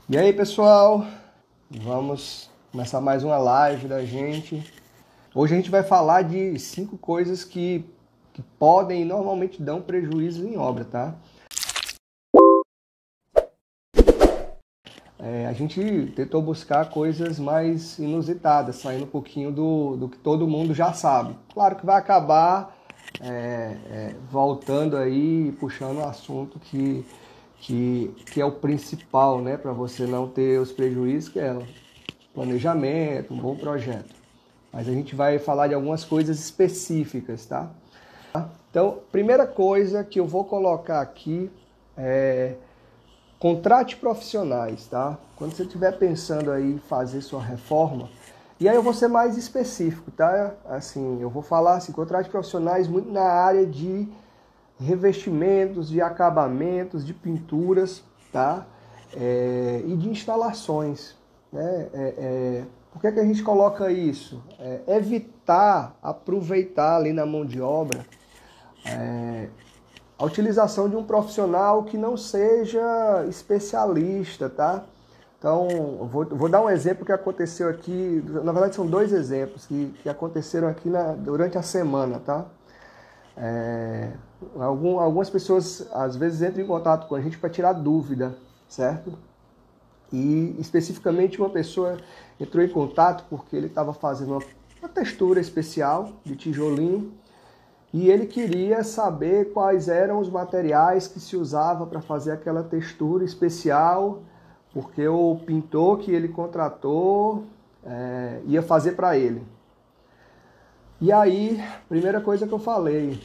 E aí, pessoal, vamos começar mais uma live da gente. Hoje a gente vai falar de 5 coisas que podem e normalmente dão prejuízo em obra, tá? A gente tentou buscar coisas mais inusitadas, saindo um pouquinho do que todo mundo já sabe. Claro que vai acabar voltando aí, puxando o assunto que é o principal, né, para você não ter os prejuízos, que é planejamento, um bom projeto. Mas a gente vai falar de algumas coisas específicas, tá? Então, primeira coisa que eu vou colocar aqui é contrate profissionais, tá? Quando você estiver pensando aí em fazer sua reforma, e aí eu vou ser mais específico, tá? Assim, eu vou falar assim, contrate profissionais muito na área de revestimentos, de acabamentos, de pinturas, tá? E de instalações, né? Por que a gente coloca isso? Evitar aproveitar ali na mão de obra a utilização de um profissional que não seja especialista, tá? Então, vou dar um exemplo que aconteceu aqui, na verdade são 2 exemplos que aconteceram aqui durante a semana, tá? Algumas pessoas às vezes entram em contato com a gente para tirar dúvida, certo? E especificamente uma pessoa entrou em contato porque ele estava fazendo uma textura especial de tijolinho e ele queria saber quais eram os materiais que se usava para fazer aquela textura especial, porque o pintor que ele contratou ia fazer para ele. E aí, primeira coisa que eu falei,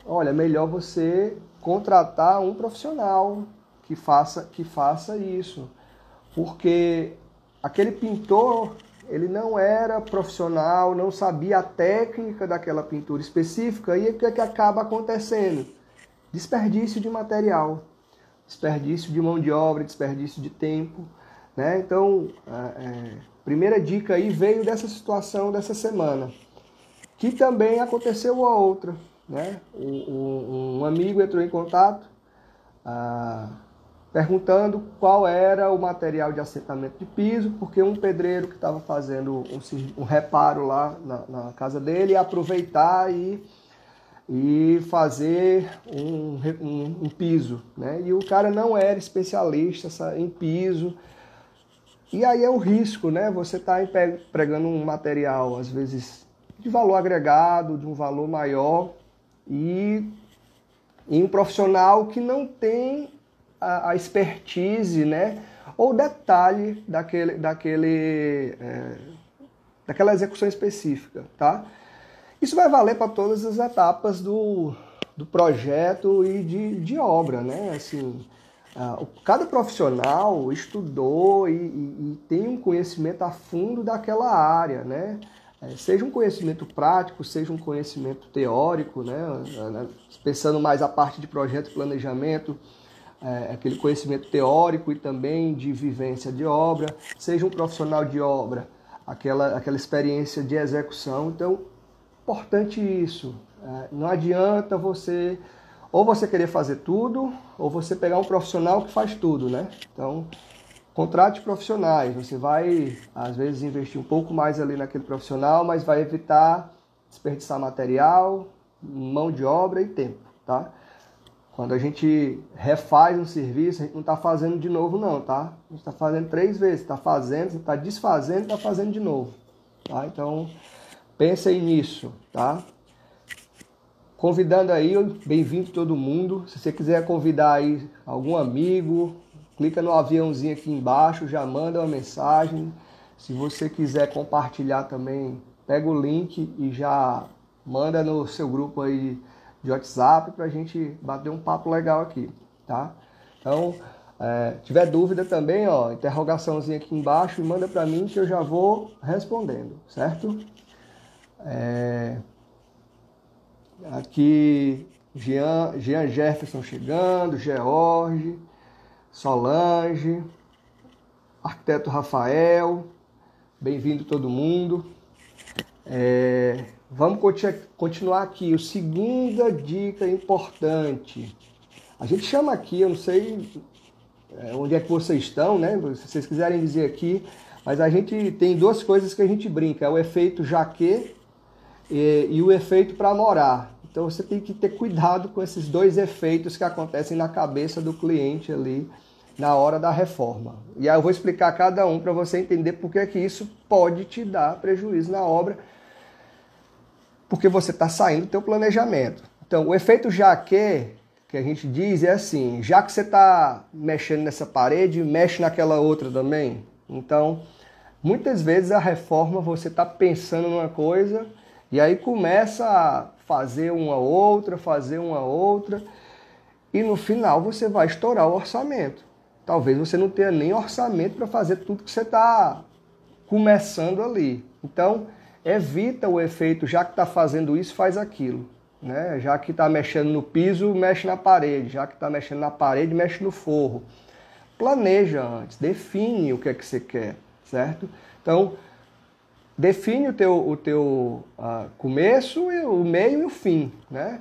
olha, melhor você contratar um profissional que faça isso, porque aquele pintor, ele não era profissional, não sabia a técnica daquela pintura específica, e o que é que acaba acontecendo? Desperdício de material, desperdício de mão de obra, desperdício de tempo, né? Então, primeira dica aí veio dessa situação dessa semana, que também aconteceu a outra, né? Um amigo entrou em contato, perguntando qual era o material de assentamento de piso, porque um pedreiro que estava fazendo um reparo lá na casa dele ia aproveitar e fazer um piso, né? E o cara não era especialista em piso. E aí é o risco, né? Você está empregando um material, às vezes, de valor agregado, de um valor maior, e um profissional que não tem a expertise, né? Ou detalhe daquela execução específica, tá? Isso vai valer para todas as etapas do projeto e de obra, né? Assim, cada profissional estudou e tem um conhecimento a fundo daquela área, né? Seja um conhecimento prático, seja um conhecimento teórico, né? Pensando mais a parte de projeto e planejamento, aquele conhecimento teórico e também de vivência de obra, seja um profissional de obra, aquela experiência de execução. Então, importante isso. Não adianta ou você querer fazer tudo, ou você pegar um profissional que faz tudo, né? Então, contrate profissionais. Você vai, às vezes, investir um pouco mais ali naquele profissional, mas vai evitar desperdiçar material, mão de obra e tempo, tá? Quando a gente refaz um serviço, a gente não está fazendo de novo não, tá? A gente está fazendo 3 vezes, está fazendo, está desfazendo, está fazendo de novo, tá? Então, pensem nisso, tá? Convidando aí, bem-vindo todo mundo. Se você quiser convidar aí algum amigo, clica no aviãozinho aqui embaixo, já manda uma mensagem. Se você quiser compartilhar também, pega o link e já manda no seu grupo aí de WhatsApp para a gente bater um papo legal aqui, tá? Então, tiver dúvida também, ó, interrogaçãozinha aqui embaixo e manda para mim que eu já vou respondendo, certo? Aqui, Jean Jefferson chegando, George, Solange, arquiteto Rafael, bem-vindo todo mundo. Vamos continuar aqui. A segunda dica importante. A gente chama aqui, eu não sei onde é que vocês estão, né? Se vocês quiserem dizer aqui, mas a gente tem duas coisas que a gente brinca, é o efeito jaquê e o efeito para morar. Então você tem que ter cuidado com esses dois efeitos que acontecem na cabeça do cliente ali na hora da reforma. E aí eu vou explicar cada um para você entender por que isso pode te dar prejuízo na obra, porque você está saindo do teu planejamento. Então o efeito jaquê, que a gente diz, é assim, já que você está mexendo nessa parede, mexe naquela outra também. Então, muitas vezes a reforma você está pensando numa coisa e aí começa a fazer uma outra, e no final você vai estourar o orçamento. Talvez você não tenha nem orçamento para fazer tudo que você está começando ali. Então, evita o efeito, já que está fazendo isso, faz aquilo. Né? Já que está mexendo no piso, mexe na parede. Já que está mexendo na parede, mexe no forro. Planeja antes, define o que é que você quer, certo? Então, define o teu começo, o meio e o fim, né?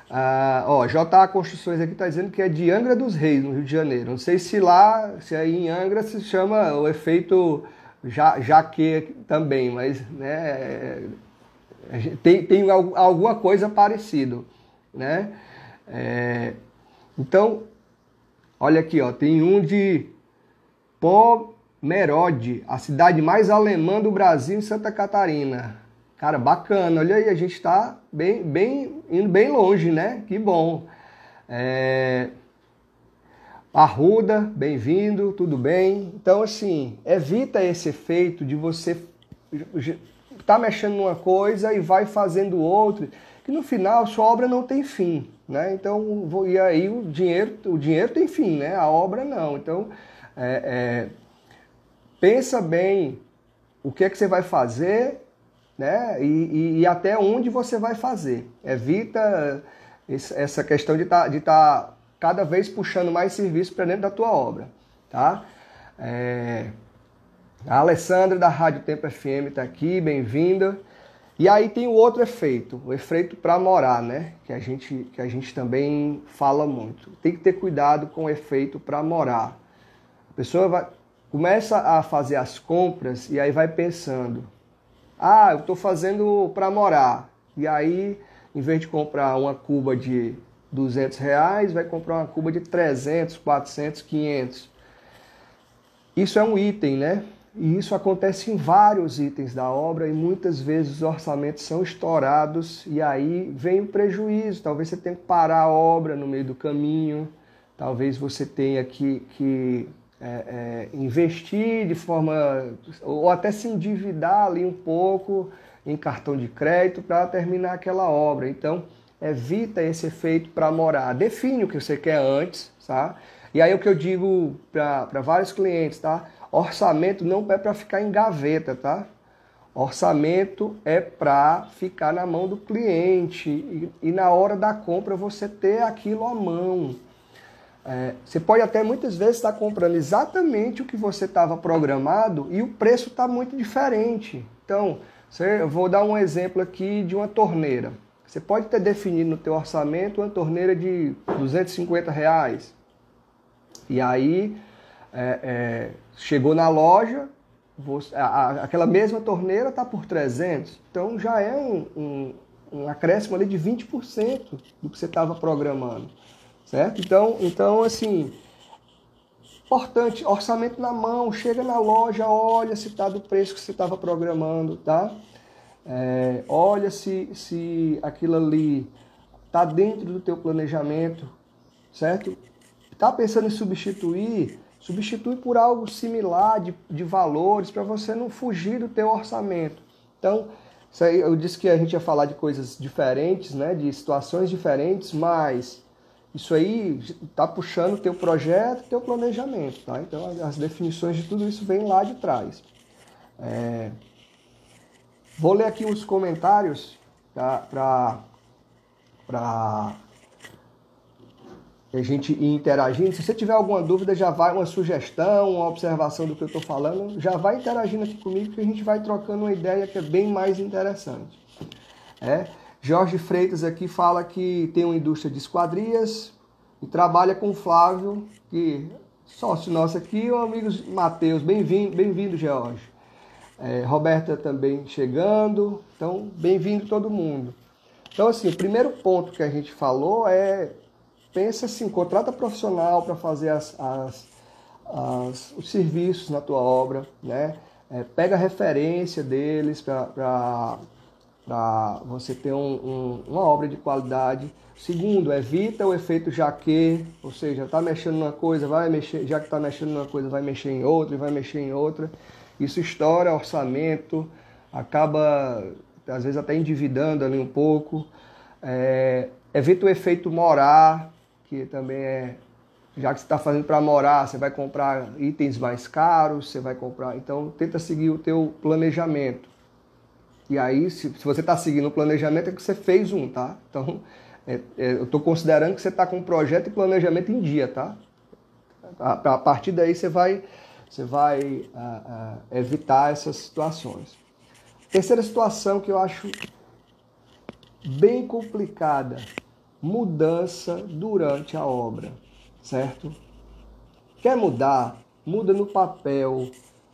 JA Construções aqui está dizendo que é de Angra dos Reis, no Rio de Janeiro. Não sei se aí em Angra se chama o efeito jaquê também, mas né, tem alguma coisa parecida, né? Então, olha aqui, ó, tem um de Pomerode, a cidade mais alemã do Brasil, em Santa Catarina. Cara, bacana, olha aí, a gente está indo bem longe, né? Que bom. Arruda, bem-vindo, tudo bem? Então, assim, evita esse efeito de você tá mexendo numa coisa e vai fazendo outra, que no final sua obra não tem fim, né? Então, e aí o dinheiro tem fim, né? A obra não. Então, pensa bem o que é que você vai fazer, né? E até onde você vai fazer. Evita essa questão de tá cada vez puxando mais serviço para dentro da tua obra, tá? A Alessandra da Rádio Tempo FM está aqui, bem-vinda. E aí tem o outro efeito, o efeito para morar, né? Que a gente também fala muito. Tem que ter cuidado com o efeito para morar. A pessoa começa a fazer as compras e aí vai pensando, eu estou fazendo para morar. E aí, em vez de comprar uma cuba de R$200, vai comprar uma cuba de 300, 400, 500. Isso é um item, né? E isso acontece em vários itens da obra e muitas vezes os orçamentos são estourados e aí vem o prejuízo. Talvez você tenha que parar a obra no meio do caminho, talvez você tenha que investir de forma, ou até se endividar ali um pouco em cartão de crédito para terminar aquela obra. Então, evita esse efeito para morar. Define o que você quer antes, tá? E aí o que eu digo para vários clientes, tá? Orçamento não é para ficar em gaveta, tá? Orçamento é para ficar na mão do cliente e na hora da compra você ter aquilo à mão. Você pode até muitas vezes estar comprando exatamente o que você estava programado e o preço está muito diferente. Então, eu vou dar um exemplo aqui de uma torneira. Você pode ter definido no teu orçamento uma torneira de R$250. E aí, chegou na loja, aquela mesma torneira está por 300. Então, já é um acréscimo ali de 20% do que você estava programando. Certo? Então, assim, importante, orçamento na mão, chega na loja, olha se está do preço que você estava programando, tá? Olha se aquilo ali está dentro do teu planejamento, certo? Está pensando em substitui por algo similar de valores para você não fugir do teu orçamento. Então, isso aí, eu disse que a gente ia falar de coisas diferentes, né? De situações diferentes, mas isso aí está puxando o teu projeto, o teu planejamento, tá? Então, as definições de tudo isso vem lá de trás. Vou ler aqui os comentários para a gente ir interagindo. Se você tiver alguma dúvida, já vai uma sugestão, uma observação do que eu estou falando, já vai interagindo aqui comigo que a gente vai trocando uma ideia que é bem mais interessante. Jorge Freitas aqui fala que tem uma indústria de esquadrias e trabalha com o Flávio, que sócio nosso aqui, o amigo Matheus, bem-vindo, George. Roberta também chegando, então bem-vindo todo mundo. Então assim, o primeiro ponto que a gente falou pensa assim, contrata profissional para fazer os serviços na tua obra, né? Pega a referência deles para você ter uma obra de qualidade. Segundo, evita o efeito jaquê, ou seja, está mexendo numa coisa, vai mexer, já que está mexendo numa coisa, vai mexer em outra e vai mexer em outra. Isso estoura orçamento, acaba às vezes até endividando ali um pouco. Evita o efeito morar, que também já que você está fazendo para morar, você vai comprar itens mais caros, você vai comprar, então tenta seguir o teu planejamento. E aí, se você está seguindo o planejamento, é que você fez tá? Então, eu estou considerando que você está com o projeto e planejamento em dia, tá? A partir daí, você vai evitar essas situações. Terceira situação que eu acho bem complicada, mudança durante a obra, certo? Quer mudar? Muda no papel,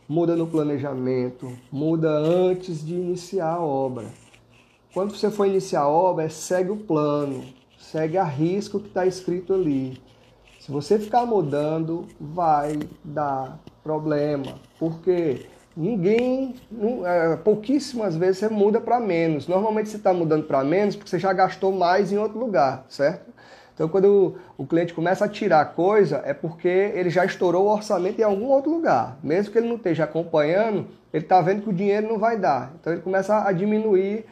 muda no planejamento, muda antes de iniciar a obra. Quando você for iniciar a obra, segue o plano, segue a risca o que está escrito ali. Se você ficar mudando, vai dar problema, porque pouquíssimas vezes você muda para menos. Normalmente você está mudando para menos porque você já gastou mais em outro lugar, certo? Então, quando o cliente começa a tirar coisa, é porque ele já estourou o orçamento em algum outro lugar. Mesmo que ele não esteja acompanhando, ele está vendo que o dinheiro não vai dar. Então, ele começa a diminuir,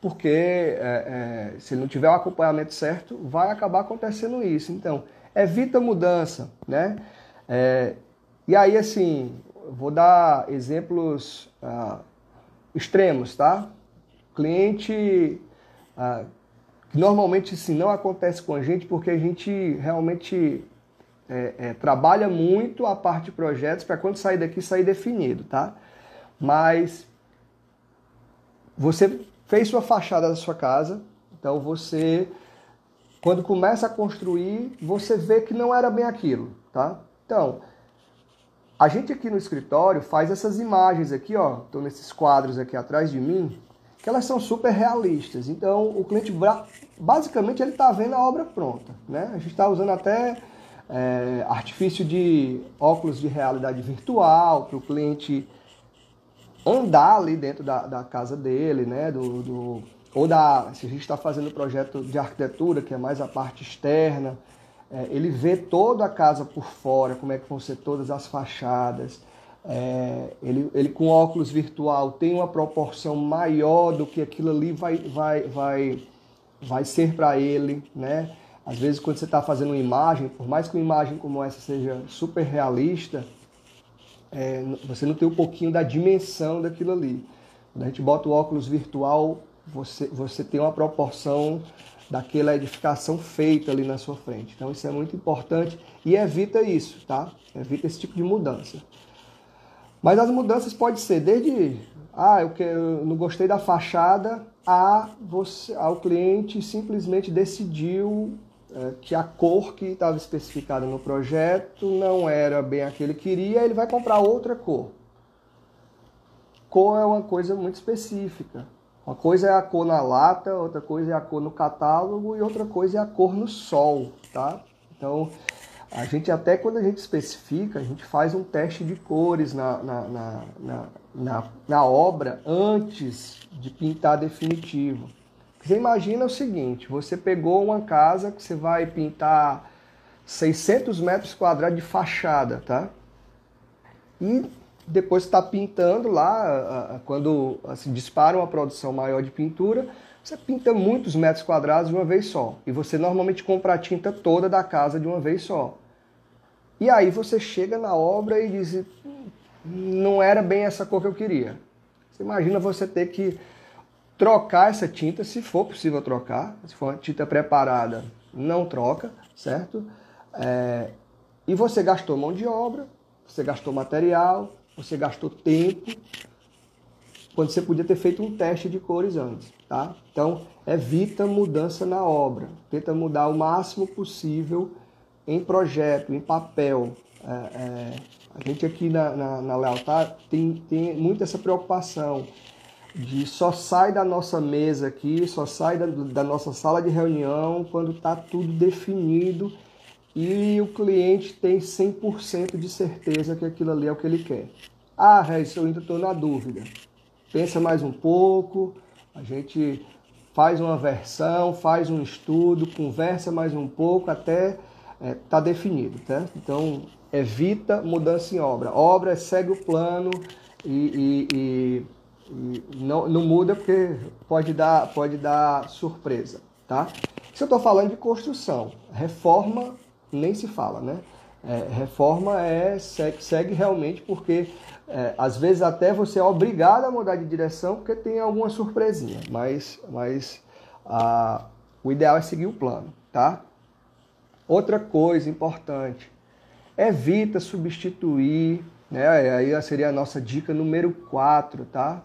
porque se ele não tiver o acompanhamento certo, vai acabar acontecendo isso. Então, evita mudança, né? E aí, assim, vou dar exemplos extremos, tá? Cliente... que normalmente assim, não acontece com a gente porque a gente realmente trabalha muito a parte de projetos para quando sair daqui, sair definido, tá? Mas você fez sua fachada da sua casa, então você, quando começa a construir, você vê que não era bem aquilo, tá? Então, a gente aqui no escritório faz essas imagens aqui, ó, estão nesses quadros aqui atrás de mim, que elas são super realistas. Então, o cliente, basicamente, ele está vendo a obra pronta, né? A gente está usando até artifício de óculos de realidade virtual para o cliente andar ali dentro da casa dele, né? Se a gente está fazendo projeto de arquitetura, que é mais a parte externa, ele vê toda a casa por fora, como é que vão ser todas as fachadas. Ele com óculos virtual tem uma proporção maior do que aquilo ali vai ser para ele, né? Às vezes, quando você está fazendo uma imagem, por mais que uma imagem como essa seja super realista, você não tem um pouquinho da dimensão daquilo ali. Quando a gente bota o óculos virtual, você tem uma proporção daquela edificação feita ali na sua frente. Então, isso é muito importante e evita isso, tá? Evita esse tipo de mudança. Mas as mudanças podem ser desde eu não gostei da fachada, o cliente simplesmente decidiu que a cor que estava especificada no projeto não era bem aquele que queria, ele vai comprar outra cor. Cor é uma coisa muito específica. Uma coisa é a cor na lata, outra coisa é a cor no catálogo e outra coisa é a cor no sol, tá? Então, a gente até quando a gente especifica, a gente faz um teste de cores na obra antes de pintar definitivo. Você imagina o seguinte, você pegou uma casa que você vai pintar 600 metros quadrados de fachada, tá? E depois está pintando lá, quando assim, dispara uma produção maior de pintura, você pinta muitos metros quadrados de uma vez só. E você normalmente compra a tinta toda da casa de uma vez só. E aí você chega na obra e diz, não era bem essa cor que eu queria. Você imagina você ter que trocar essa tinta, se for possível trocar. Se for uma tinta preparada, não troca, certo? E você gastou mão de obra, você gastou material, você gastou tempo, quando você podia ter feito um teste de cores antes, tá? Então, evita mudança na obra. Tenta mudar o máximo possível em projeto, em papel, A gente aqui na Lealtad tem muito essa preocupação de só sai da nossa mesa aqui, só sai da nossa sala de reunião quando está tudo definido e o cliente tem 100% de certeza que aquilo ali é o que ele quer. Ah, Regis, eu ainda estou na dúvida. Pensa mais um pouco, a gente faz uma versão, faz um estudo, conversa mais um pouco até tá definido, tá? Então, evita mudança em obra. Obra segue o plano e não muda porque pode dar surpresa, tá? Se eu estou falando de construção, reforma nem se fala, né? Reforma segue realmente porque às vezes até você é obrigado a mudar de direção porque tem alguma surpresinha, mas o ideal é seguir o plano, tá? Outra coisa importante, evita substituir, né? Aí seria a nossa dica número 4, tá?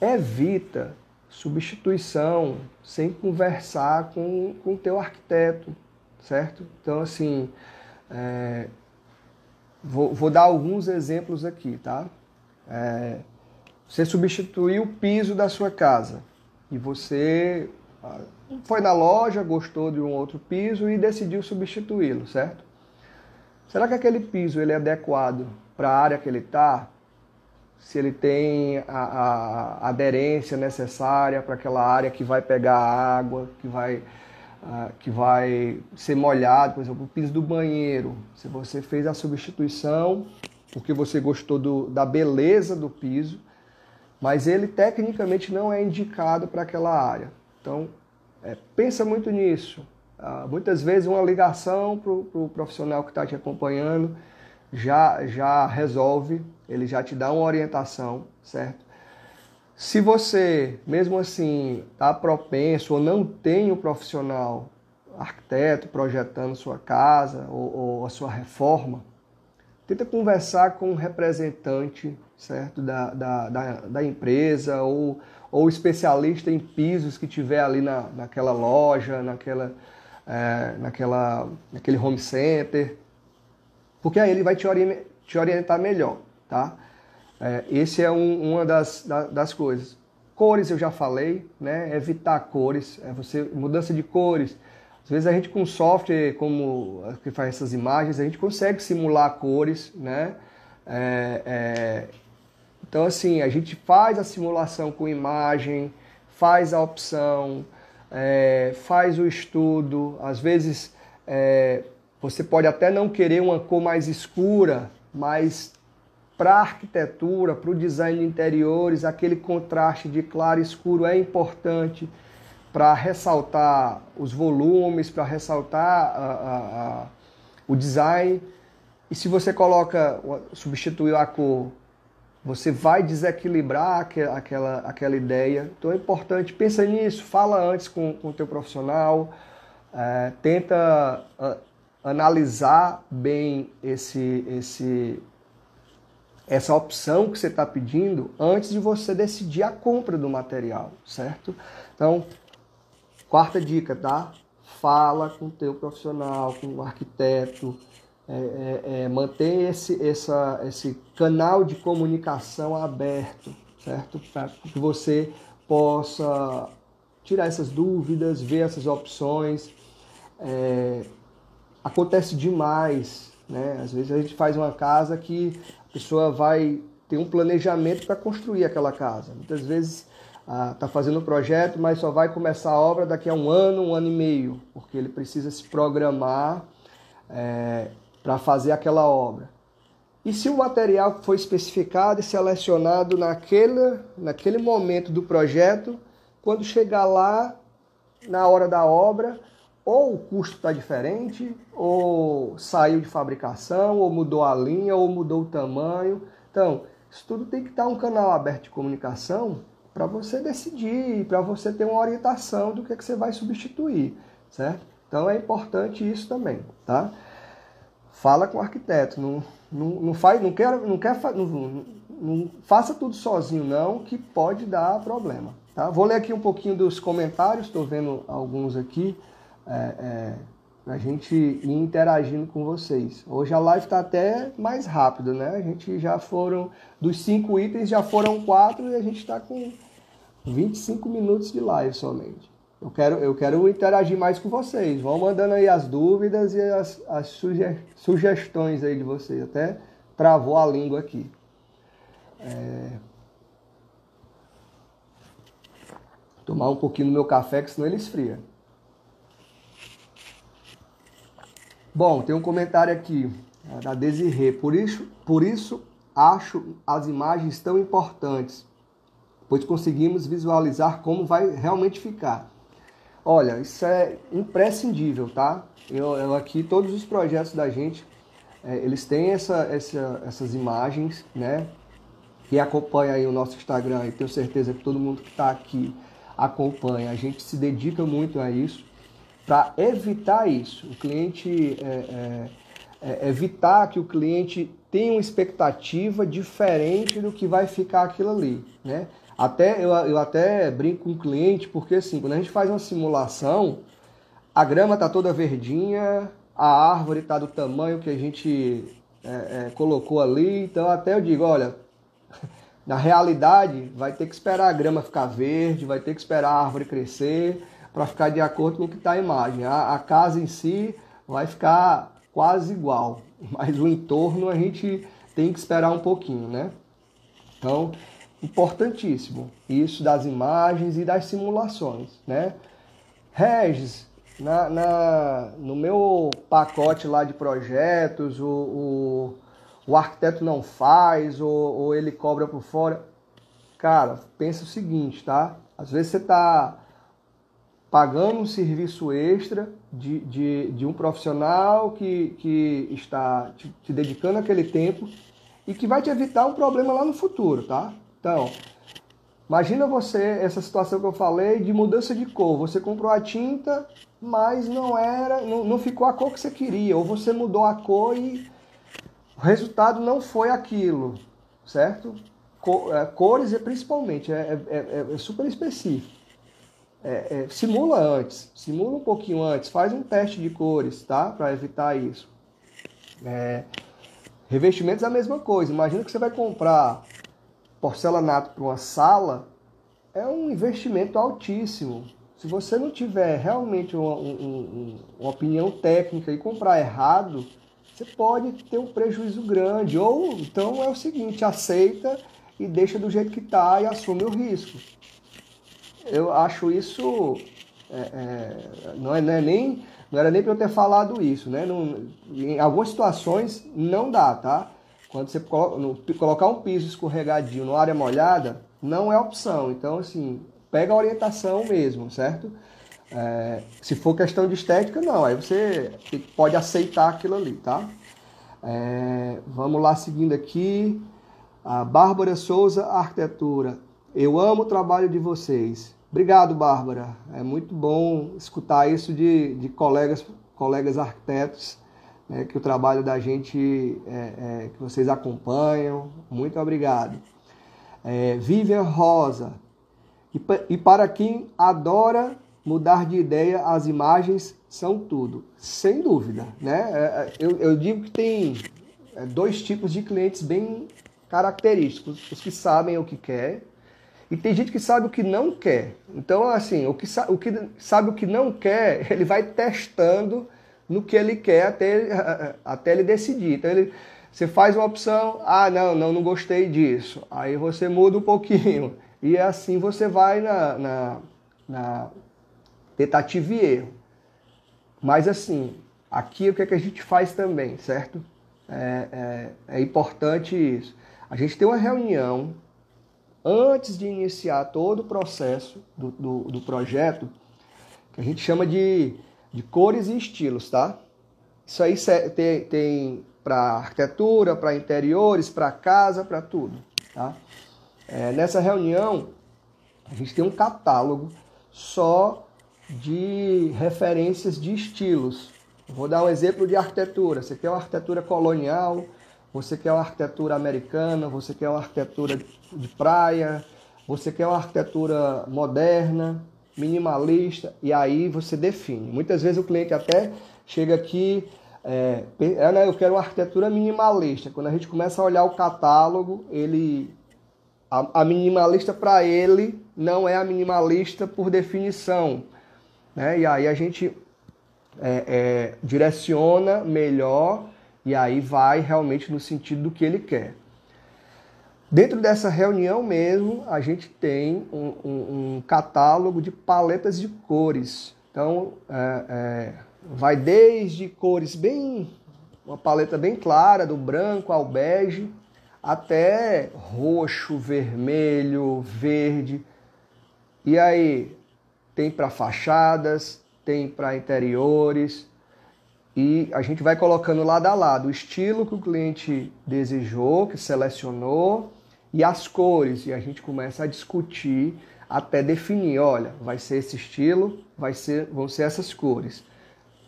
Evita substituição sem conversar com o teu arquiteto, certo? Então, assim, vou dar alguns exemplos aqui, tá? Você substituiu o piso da sua casa e você foi na loja, gostou de um outro piso e decidiu substituí-lo, certo? Será que aquele piso ele é adequado para a área que ele está? Se ele tem a aderência necessária para aquela área que vai pegar água, que vai ser molhado, por exemplo, o piso do banheiro. Se você fez a substituição porque você gostou da beleza do piso, mas ele tecnicamente não é indicado para aquela área. Então, pensa muito nisso. Muitas vezes uma ligação para o profissional que está te acompanhando já resolve, ele já te dá uma orientação, certo? Se você, mesmo assim, está propenso ou não tem um profissional arquiteto projetando sua casa ou a sua reforma, tenta conversar com um representante, certo, da empresa ou especialista em pisos que tiver ali naquela loja, naquele home center, porque aí ele vai te orientar melhor, tá? Esse é uma das coisas. Cores eu já falei, né? Evitar cores, mudança de cores. Às vezes a gente com software como que faz essas imagens, a gente consegue simular cores, né? Então assim, a gente faz a simulação com imagem, faz a opção, faz o estudo. Às vezes você pode até não querer uma cor mais escura, mas para a arquitetura, para o design de interiores, aquele contraste de claro e escuro é importante para ressaltar os volumes, para ressaltar o design. E se você substituir a cor, você vai desequilibrar aquela ideia. Então é importante, pensa nisso, fala antes com o teu profissional, tenta analisar bem essa opção que você está pedindo antes de você decidir a compra do material, certo? Então, quarta dica, tá? Fala com o teu profissional, com o arquiteto, mantém esse canal de comunicação aberto, certo? Para que você possa tirar essas dúvidas, ver essas opções. Acontece demais, né? Às vezes a gente faz uma casa que a pessoa vai ter um planejamento para construir aquela casa. Muitas vezes está fazendo o projeto, mas só vai começar a obra daqui a um ano e meio, porque ele precisa se programar para fazer aquela obra. E se o material foi especificado e selecionado naquele momento do projeto, quando chegar lá, na hora da obra, ou o custo está diferente, ou saiu de fabricação, ou mudou a linha, ou mudou o tamanho. Então, isso tudo tem que estar um canal aberto de comunicação para você decidir, para você ter uma orientação do que você vai substituir, certo? Então é importante isso também, tá? Fala com o arquiteto, não faça tudo sozinho não, que pode dar problema, tá? Vou ler aqui um pouquinho dos comentários, estou vendo alguns aqui. a gente ir interagindo com vocês. Hoje a live está até mais rápido, né? A gente já foram, dos 5 itens, já foram 4 e a gente está com 25 minutos de live somente. Eu quero interagir mais com vocês. Vão mandando aí as dúvidas e as sugestões aí de vocês. Até travou a língua aqui. Tomar um pouquinho do meu café, que senão ele esfria. Bom, tem um comentário aqui da Desirê. Por isso acho as imagens tão importantes, pois conseguimos visualizar como vai realmente ficar. Olha, isso é imprescindível, tá? Eu aqui, todos os projetos da gente, eles têm essas imagens, né? Quem acompanha aí o nosso Instagram, e tenho certeza que todo mundo que está aqui acompanha, a gente se dedica muito a isso, para evitar isso. O cliente, evitar que o cliente tenha uma expectativa diferente do que vai ficar aquilo ali, né? Eu até brinco com o cliente, porque assim, quando a gente faz uma simulação, a grama está toda verdinha, a árvore está do tamanho que a gente colocou ali, então até eu digo, olha, na realidade vai ter que esperar a grama ficar verde, vai ter que esperar a árvore crescer para ficar de acordo com o que está a imagem. A casa em si vai ficar quase igual, mas o entorno a gente tem que esperar um pouquinho, né? Então, importantíssimo isso das imagens e das simulações, né? Regis, no meu pacote lá de projetos, o arquiteto não faz ou ele cobra por fora. Cara, pensa o seguinte, tá? Às vezes você está pagando um serviço extra de um profissional que está te dedicando aquele tempo e que vai te evitar um problema lá no futuro, tá? Então, imagina você, essa situação que eu falei de mudança de cor. Você comprou a tinta, mas não ficou a cor que você queria. Ou você mudou a cor e o resultado não foi aquilo, certo? Cores principalmente, é super específico. Simula antes, simula um pouquinho antes, faz um teste de cores, tá? Para evitar isso. Revestimentos é a mesma coisa. Imagina que você vai comprar porcelanato para uma sala, é um investimento altíssimo. Se você não tiver realmente uma opinião técnica e comprar errado, você pode ter um prejuízo grande. Ou então é o seguinte, aceita e deixa do jeito que está e assume o risco. Eu acho isso... não era nem para eu ter falado isso, né? Em algumas situações não dá, tá? Quando você colocar um piso escorregadio numa área molhada, não é opção. Então, assim, pega a orientação mesmo, certo? Se for questão de estética, não. Aí você pode aceitar aquilo ali, tá? Vamos lá, seguindo aqui. A Bárbara Souza, Arquitetura. Eu amo o trabalho de vocês. Obrigado, Bárbara. É muito bom escutar isso de colegas arquitetos, né, que o trabalho da gente, que vocês acompanham. Muito obrigado. Vivian Rosa. E para quem adora mudar de ideia, as imagens são tudo. Sem dúvida, né? Eu digo que tem 2 tipos de clientes bem característicos. Os que sabem o que quer e tem gente que sabe o que não quer. Então, assim, o que sabe o que não quer, ele vai testando no que ele quer até ele decidir. Então, você faz uma opção, não gostei disso. Aí você muda um pouquinho. E assim você vai na tentativa e erro. Mas assim, aqui o que a gente faz também, certo? É importante isso. A gente tem uma reunião antes de iniciar todo o processo do projeto, que a gente chama de cores e estilos, tá? Isso aí tem para arquitetura, para interiores, para casa, para tudo, tá? Nessa reunião, a gente tem um catálogo só de referências de estilos. Vou dar um exemplo de arquitetura. Você quer uma arquitetura colonial, você quer uma arquitetura americana, você quer uma arquitetura de praia, você quer uma arquitetura moderna, minimalista, e aí você define. Muitas vezes o cliente até chega aqui, né, eu quero uma arquitetura minimalista. Quando a gente começa a olhar o catálogo, a minimalista para ele não é a minimalista por definição, né? E aí a gente direciona melhor e aí vai realmente no sentido do que ele quer. Dentro dessa reunião mesmo, a gente tem um catálogo de paletas de cores. Então, vai desde cores uma paleta bem clara, do branco ao bege, até roxo, vermelho, verde. E aí, tem para fachadas, tem para interiores. E a gente vai colocando lado a lado o estilo que o cliente desejou, que selecionou, e as cores. E a gente começa a discutir até definir, olha, vai ser esse estilo, vão ser essas cores.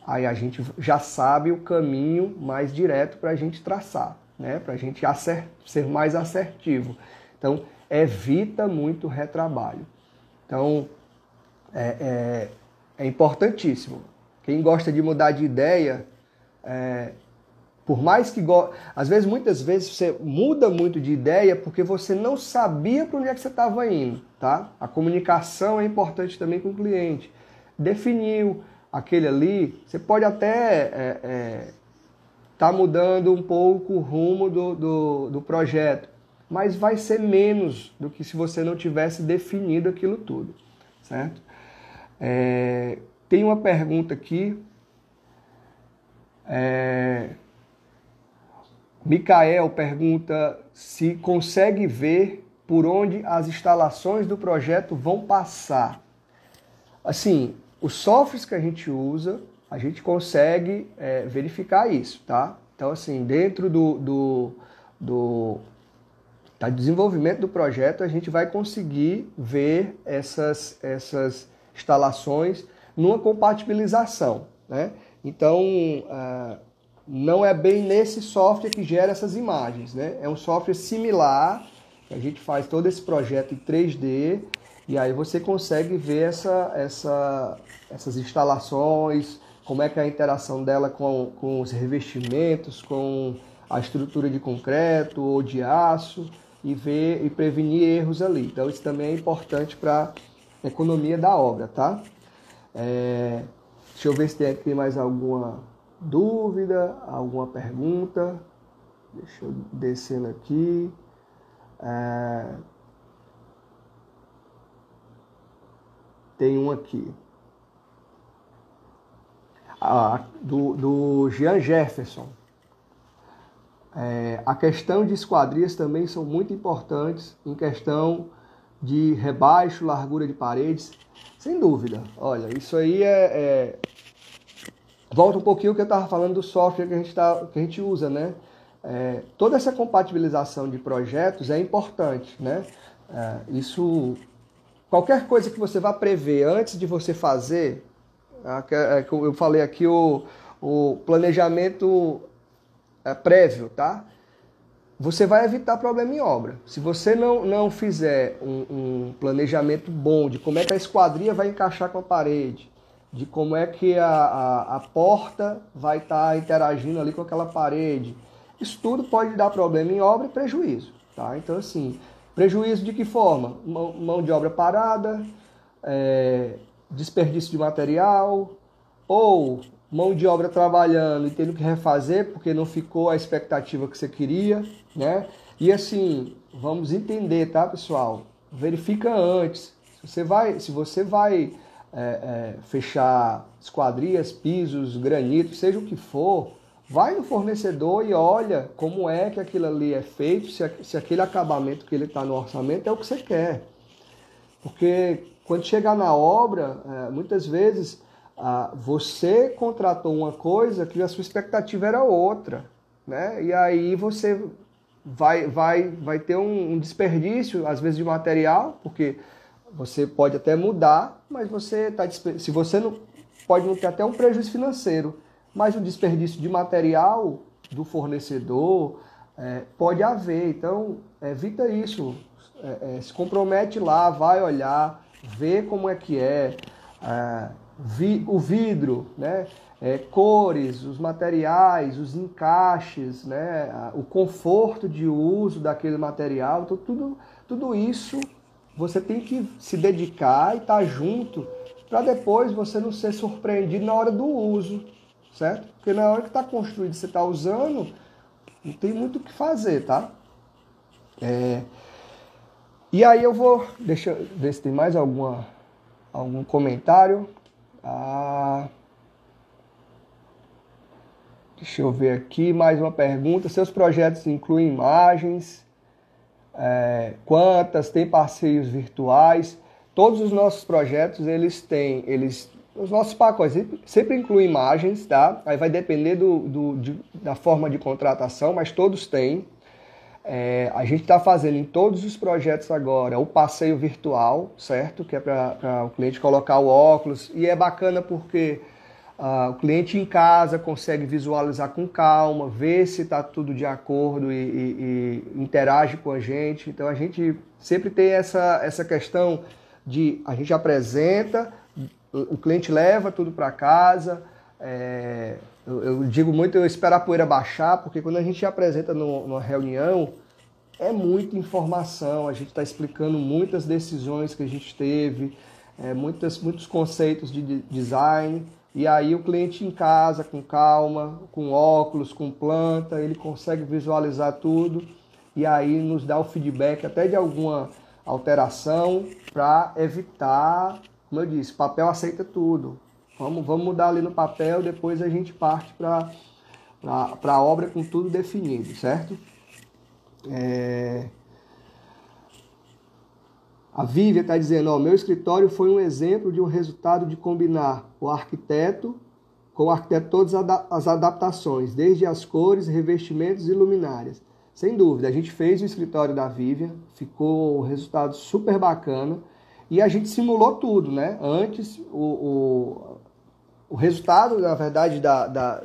Aí a gente já sabe o caminho mais direto para a gente traçar, né? Para a gente ser mais assertivo. Então, evita muito retrabalho. Então, é importantíssimo. Quem gosta de mudar de ideia, por mais que... Às vezes, muitas vezes, você muda muito de ideia porque você não sabia para onde é que você estava indo, tá? A comunicação é importante também com o cliente. Definiu aquele ali, você pode até tá mudando um pouco o rumo do projeto, mas vai ser menos do que se você não tivesse definido aquilo tudo, certo? Tem uma pergunta aqui. Micael pergunta se consegue ver por onde as instalações do projeto vão passar. Assim, os softwares que a gente usa, a gente consegue verificar isso, tá? Então, assim, dentro do desenvolvimento do projeto, a gente vai conseguir ver essas instalações numa compatibilização, né? Então, não é bem nesse software que gera essas imagens, né? É um software similar, a gente faz todo esse projeto em 3D, e aí você consegue ver essas instalações, como é que é a interação dela com os revestimentos, com a estrutura de concreto ou de aço, e ver e prevenir erros ali. Então, isso também é importante para a economia da obra, tá? Deixa eu ver se tem aqui mais alguma dúvida, alguma pergunta. Deixa eu descendo aqui. Tem um aqui. Do Jean Jefferson. A questão de esquadrias também são muito importantes em questão de rebaixo, largura de paredes. Sem dúvida. Olha, isso aí volta um pouquinho ao que eu estava falando do software que a gente usa, né? Toda essa compatibilização de projetos é importante, né? Qualquer coisa que você vá prever antes de você fazer, eu falei aqui o planejamento prévio, tá? Você vai evitar problema em obra. Se você não fizer um planejamento bom de como é que a esquadria vai encaixar com a parede, de como é que a porta vai estar interagindo ali com aquela parede, isso tudo pode dar problema em obra e prejuízo, tá? Então, assim, prejuízo de que forma? Mão de obra parada, desperdício de material, ou mão de obra trabalhando e tendo que refazer porque não ficou a expectativa que você queria, né? E assim, vamos entender, tá, pessoal? Verifica antes. Se você vai fechar esquadrias, pisos, granito, seja o que for, vai no fornecedor e olha como é que aquilo ali é feito, se aquele acabamento que ele está no orçamento é o que você quer. Porque quando chegar na obra, muitas vezes você contratou uma coisa que a sua expectativa era outra, né? E aí você vai ter um desperdício, às vezes, de material, porque você pode até mudar, mas se você não pode não ter até um prejuízo financeiro, mas o desperdício de material do fornecedor pode haver. Então, evita isso. Se compromete lá, vai olhar, vê como é que o vidro, né? cores, os materiais, os encaixes, né? O conforto de uso daquele material. Então, tudo isso você tem que se dedicar e estar junto para depois você não ser surpreendido na hora do uso, certo? Porque na hora que está construído e você está usando, não tem muito o que fazer, tá? E aí deixa eu ver se tem mais algum comentário. Deixa eu ver aqui, mais uma pergunta. Seus projetos incluem imagens? Quantas? Tem parceiros virtuais? Todos os nossos projetos, os nossos pacotes sempre incluem imagens, tá? Aí vai depender da forma de contratação, mas todos têm. A gente está fazendo em todos os projetos agora o passeio virtual, certo? Que é para o cliente colocar o óculos. E é bacana porque o cliente em casa consegue visualizar com calma, ver se está tudo de acordo e interage com a gente. Então a gente sempre tem essa questão de a gente apresenta, o cliente leva tudo para casa. Eu digo muito eu esperar a poeira baixar, porque quando a gente apresenta numa reunião, é muita informação, a gente está explicando muitas decisões que a gente teve, muitos conceitos de design, e aí o cliente em casa, com calma, com óculos, com planta, ele consegue visualizar tudo, e aí nos dá o feedback até de alguma alteração para evitar, como eu disse, papel aceita tudo. Vamos mudar ali no papel, depois a gente parte para a obra com tudo definido, certo? A Vívia está dizendo, meu escritório foi um exemplo de um resultado de combinar com o arquiteto todas as adaptações, desde as cores, revestimentos e luminárias. Sem dúvida, a gente fez o escritório da Vívia, ficou um resultado super bacana e a gente simulou tudo, né? Antes, o resultado, na verdade, da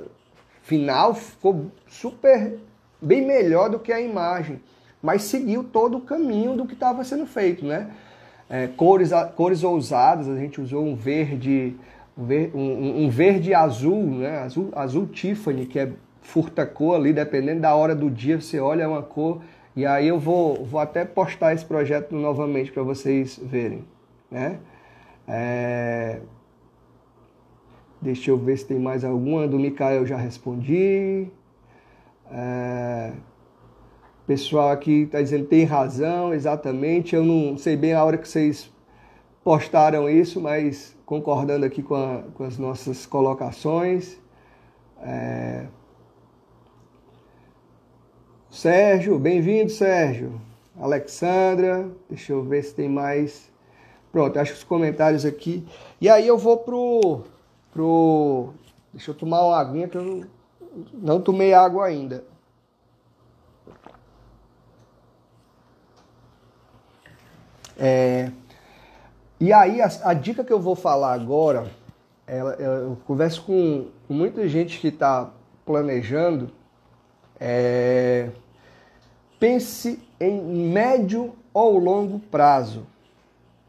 final ficou super bem melhor do que a imagem, mas seguiu todo o caminho do que estava sendo feito, né? Cores ousadas, a gente usou um verde azul, né? Azul Tiffany, que é furta-cor ali, dependendo da hora do dia, você olha uma cor, e aí eu vou até postar esse projeto novamente para vocês verem, né? Deixa eu ver se tem mais alguma. Do Mikael eu já respondi. O pessoal aqui está dizendo tem razão, exatamente. Eu não sei bem a hora que vocês postaram isso, mas concordando aqui com as nossas colocações. Sérgio, bem-vindo, Sérgio. Alexandra, deixa eu ver se tem mais. Pronto, acho que os comentários aqui. E aí eu vou Deixa eu tomar uma aguinha que eu não tomei água ainda. E aí a dica que eu vou falar agora, eu converso com muita gente que está planejando. Pense em médio ou longo prazo.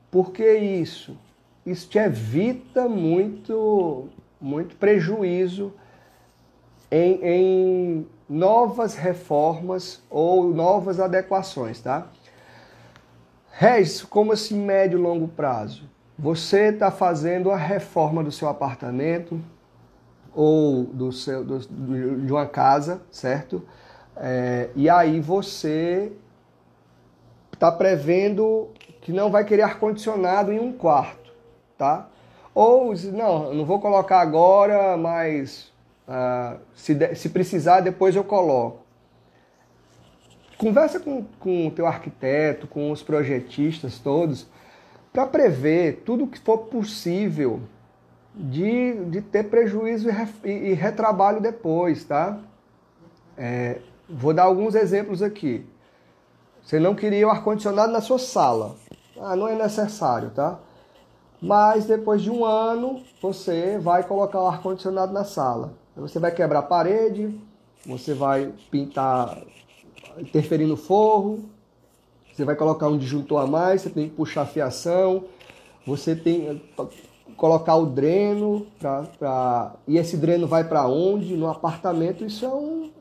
Por que isso? Isso te evita muito prejuízo em novas reformas ou novas adequações, tá? Regis, como assim médio e longo prazo? Você está fazendo a reforma do seu apartamento ou de uma casa, certo? E aí você está prevendo que não vai querer ar-condicionado em um quarto, tá? Ou, não vou colocar agora, mas se precisar, depois eu coloco. Conversa com o teu arquiteto, com os projetistas todos, para prever tudo o que for possível de ter prejuízo e retrabalho depois, tá? Vou dar alguns exemplos aqui. Você não queria o ar-condicionado na sua sala. Não é necessário, tá? Mas depois de um ano, você vai colocar o ar-condicionado na sala. Você vai quebrar a parede, você vai pintar, interferir no forro, você vai colocar um disjuntor a mais, você tem que puxar a fiação, você tem colocar o dreno, e esse dreno vai para onde? No apartamento, isso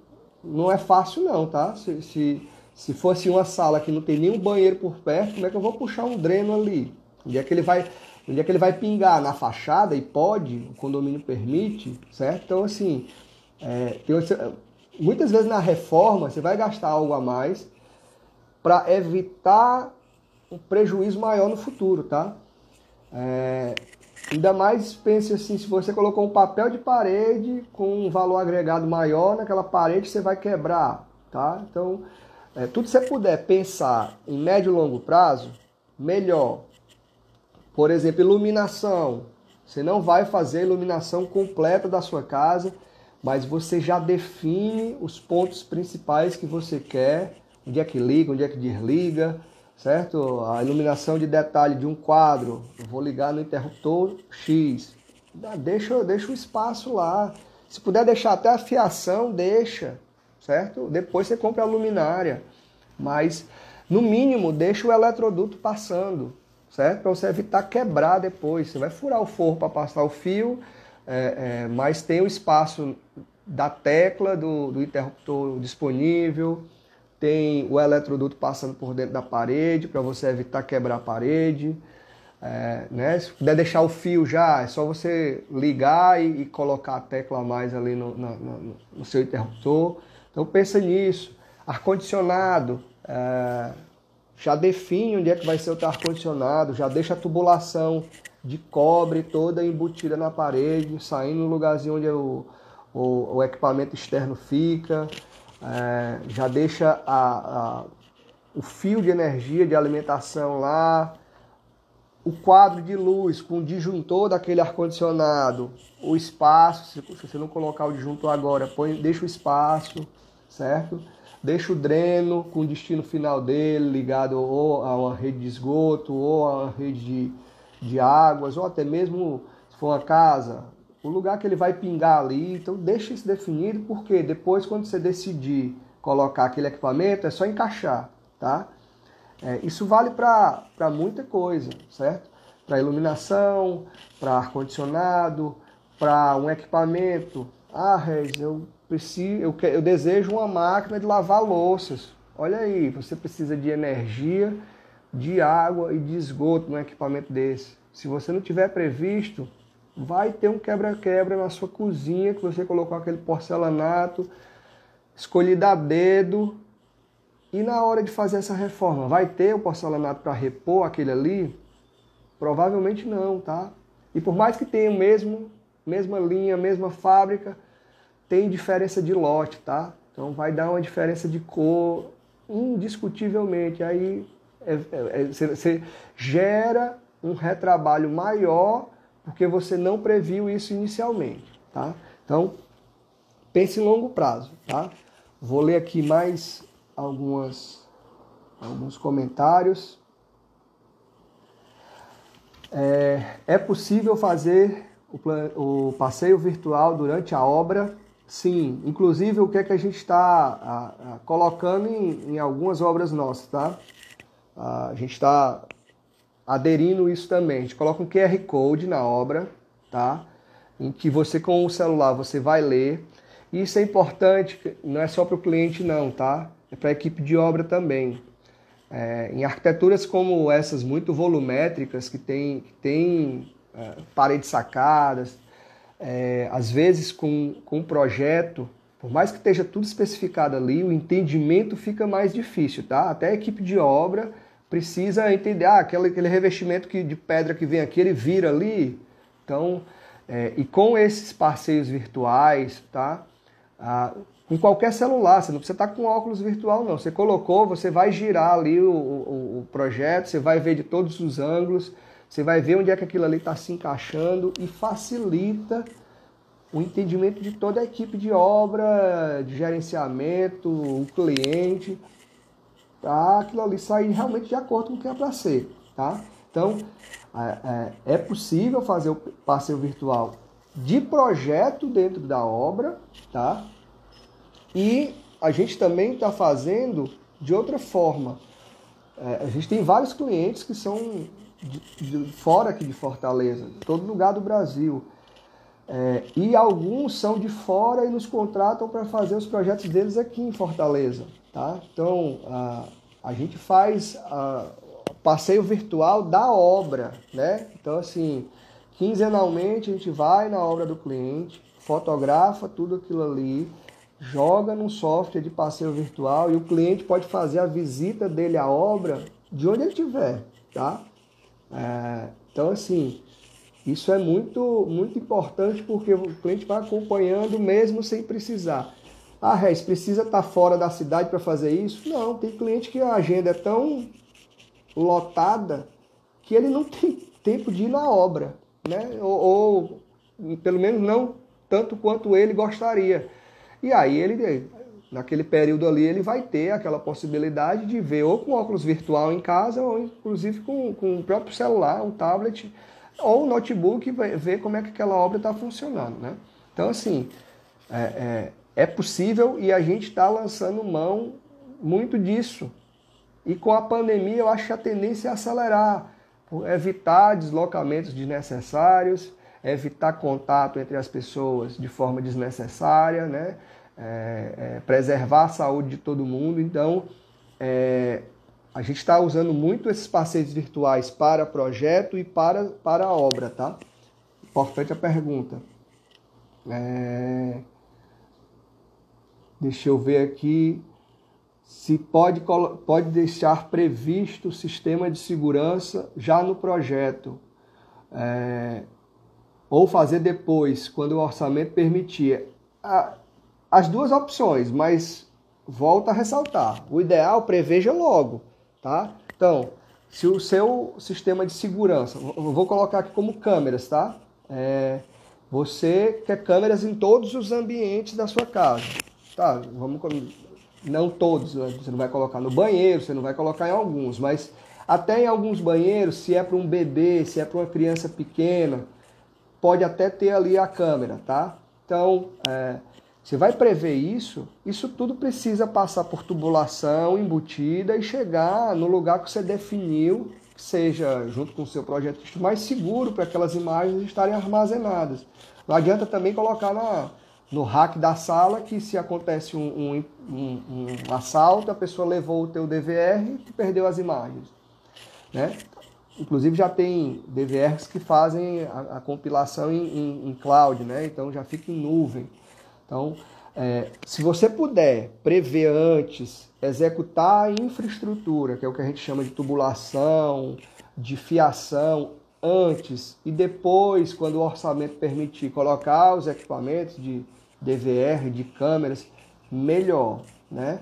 não é fácil não, tá? Se fosse uma sala que não tem nenhum banheiro por perto, como é que eu vou puxar um dreno ali? Onde é que ele vai pingar? Na fachada? E pode, o condomínio permite, certo? Então, assim, muitas vezes na reforma você vai gastar algo a mais para evitar um prejuízo maior no futuro, tá? Ainda mais pense assim, se você colocou um papel de parede com um valor agregado maior naquela parede, você vai quebrar, tá? Então, tudo que você puder pensar em médio e longo prazo, melhor. Por exemplo, iluminação. Você não vai fazer a iluminação completa da sua casa, mas você já define os pontos principais que você quer, onde é que liga, onde é que desliga, certo? A iluminação de detalhe de um quadro, eu vou ligar no interruptor X. Deixa o espaço lá. Se puder deixar até a fiação, deixa, certo? Depois você compra a luminária. Mas, no mínimo, deixa o eletroduto passando, certo? Para você evitar quebrar depois. Você vai furar o forro para passar o fio, mas tem o espaço da tecla do interruptor disponível, tem o eletroduto passando por dentro da parede para você evitar quebrar a parede. Né? Se puder deixar o fio já, é só você ligar e colocar a tecla a mais ali no seu interruptor. Então pensa nisso. Ar-condicionado, já define onde é que vai ser o teu ar-condicionado, já deixa a tubulação de cobre toda embutida na parede, saindo no lugarzinho onde o equipamento externo fica. Já deixa o fio de energia de alimentação lá, o quadro de luz com o disjuntor daquele ar-condicionado, o espaço, se você não colocar o disjuntor agora, deixa o espaço, certo? Deixa o dreno com o destino final dele ligado ou a uma rede de esgoto, ou a uma rede de águas, ou até mesmo, se for uma casa, o lugar que ele vai pingar ali. Então deixa isso definido, porque depois quando você decidir colocar aquele equipamento, é só encaixar, tá? Isso vale para muita coisa, certo? Para iluminação, para ar-condicionado, para um equipamento. Regis, eu desejo uma máquina de lavar louças. Olha aí, você precisa de energia, de água e de esgoto num equipamento desse. Se você não tiver previsto, vai ter um quebra-quebra na sua cozinha, que você colocou aquele porcelanato escolhido a dedo. E na hora de fazer essa reforma, vai ter o porcelanato para repor aquele ali? Provavelmente não, tá? E por mais que tenha mesma linha, mesma fábrica, tem diferença de lote, tá? Então vai dar uma diferença de cor, indiscutivelmente. Aí você gera um retrabalho maior, porque você não previu isso inicialmente, tá? Então, pense em longo prazo, tá? Vou ler aqui mais alguns comentários. É possível fazer o passeio virtual durante a obra? Sim. Inclusive, o que é que a gente está colocando em algumas obras nossas, tá? A gente está aderindo isso também. A gente coloca um QR Code na obra, tá? Em que você, com o celular, você vai ler. Isso é importante, não é só para o cliente não, tá? É para a equipe de obra também. Em arquiteturas como essas muito volumétricas, que tem paredes sacadas, às vezes com um projeto, por mais que esteja tudo especificado ali, o entendimento fica mais difícil, tá? Até a equipe de obra precisa entender, aquele revestimento de pedra que vem aqui, ele vira ali. Então, e com esses passeios virtuais, tá? Com qualquer celular, você não precisa estar com óculos virtual não. Você colocou, você vai girar ali o projeto, você vai ver de todos os ângulos, você vai ver onde é que aquilo ali está se encaixando e facilita o entendimento de toda a equipe de obra, de gerenciamento, o cliente, tá? Aquilo ali sair realmente de acordo com o que é para ser, tá? Então, é possível fazer o passeio virtual de projeto dentro da obra, tá? E a gente também está fazendo de outra forma. A gente tem vários clientes que são fora aqui de Fortaleza, de todo lugar do Brasil. E alguns são de fora e nos contratam para fazer os projetos deles aqui em Fortaleza. Tá? Então, a gente faz passeio virtual da obra, né? Então, assim, quinzenalmente a gente vai na obra do cliente, fotografa tudo aquilo ali, joga num software de passeio virtual e o cliente pode fazer a visita dele à obra de onde ele estiver, tá? Então, assim, isso é muito, muito importante porque o cliente vai acompanhando mesmo sem precisar. Regis, precisa estar fora da cidade para fazer isso? Não, tem cliente que a agenda é tão lotada que ele não tem tempo de ir na obra, né? Ou pelo menos não tanto quanto ele gostaria. E aí ele, naquele período ali, ele vai ter aquela possibilidade de ver ou com óculos virtual em casa ou inclusive com o próprio celular, um tablet ou um notebook, ver como é que aquela obra está funcionando, né? Então, assim, é possível e a gente está lançando mão muito disso. E com a pandemia eu acho que a tendência é acelerar, evitar deslocamentos desnecessários, evitar contato entre as pessoas de forma desnecessária, né? Preservar a saúde de todo mundo. Então, a gente está usando muito esses passeios virtuais para projeto e para a obra, tá? Importante a pergunta. Deixa eu ver aqui. Se pode deixar previsto o sistema de segurança já no projeto. Ou fazer depois, quando o orçamento permitir. As duas opções, mas volto a ressaltar. O ideal, preveja logo, tá? Então, se o seu sistema de segurança, eu vou colocar aqui como câmeras, tá? Você quer câmeras em todos os ambientes da sua casa, tá? Não todos, você não vai colocar no banheiro, você não vai colocar em alguns, mas até em alguns banheiros, se é para um bebê, se é para uma criança pequena, pode até ter ali a câmera, tá? Então, você vai prever isso tudo precisa passar por tubulação embutida e chegar no lugar que você definiu, que seja, junto com o seu projetista, mais seguro para aquelas imagens estarem armazenadas. Não adianta também colocar no rack da sala que se acontece um assalto, a pessoa levou o teu DVR e perdeu as imagens, né? Inclusive já tem DVRs que fazem a compilação em cloud, né? Então já fica em nuvem. Então, se você puder prever antes, executar a infraestrutura, que é o que a gente chama de tubulação, de fiação, antes e depois, quando o orçamento permitir, colocar os equipamentos de DVR, de câmeras, melhor, né?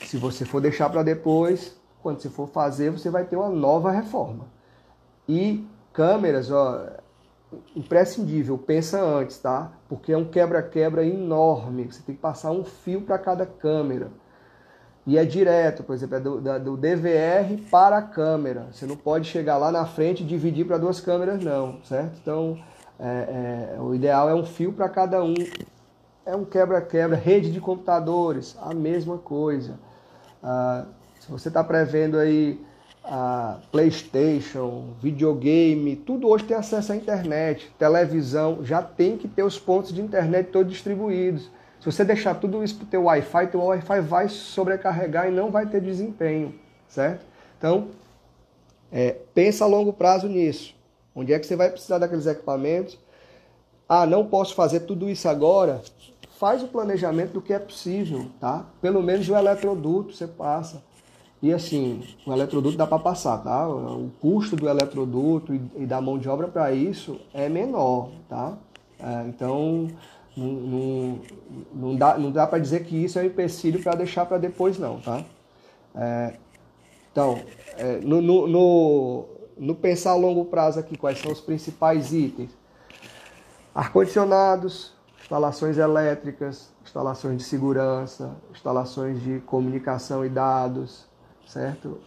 Se você for deixar para depois, quando você for fazer, você vai ter uma nova reforma. E câmeras, imprescindível, pensa antes, tá? Porque é um quebra-quebra enorme, você tem que passar um fio para cada câmera. E é direto, por exemplo, do DVR para a câmera. Você não pode chegar lá na frente e dividir para duas câmeras, não, certo? Então, o ideal é um fio para cada um. É um quebra-quebra. Rede de computadores, a mesma coisa. Se você está prevendo aí PlayStation, videogame, tudo hoje tem acesso à internet, televisão, já tem que ter os pontos de internet todos distribuídos. Se você deixar tudo isso para o teu Wi-Fi vai sobrecarregar e não vai ter desempenho, certo? Então, pensa a longo prazo nisso. Onde é que você vai precisar daqueles equipamentos? Não posso fazer tudo isso agora? Faz o planejamento do que é possível, tá? Pelo menos o eletroduto você passa. E assim, o eletroduto dá para passar, tá? O custo do eletroduto e da mão de obra para isso é menor, tá? Então, não dá para dizer que isso é um empecilho para deixar para depois, não, tá? Então, no pensar a longo prazo aqui, quais são os principais itens? Ar-condicionados, instalações elétricas, instalações de segurança, instalações de comunicação e dados, certo?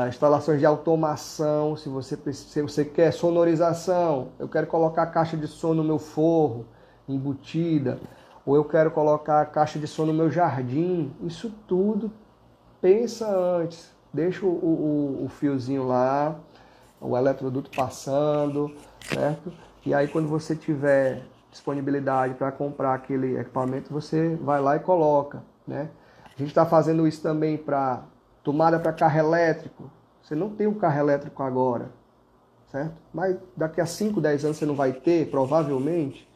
Instalações de automação, se você quer sonorização, eu quero colocar a caixa de som no meu forro, embutida, ou eu quero colocar a caixa de som no meu jardim, isso tudo pensa antes, deixa o fiozinho lá, o eletroduto passando, certo? E aí quando você tiver disponibilidade para comprar aquele equipamento, você vai lá e coloca, né? A gente está fazendo isso também para tomada para carro elétrico. Você não tem um carro elétrico agora, certo? Mas daqui a 5, 10 anos você não vai ter, provavelmente.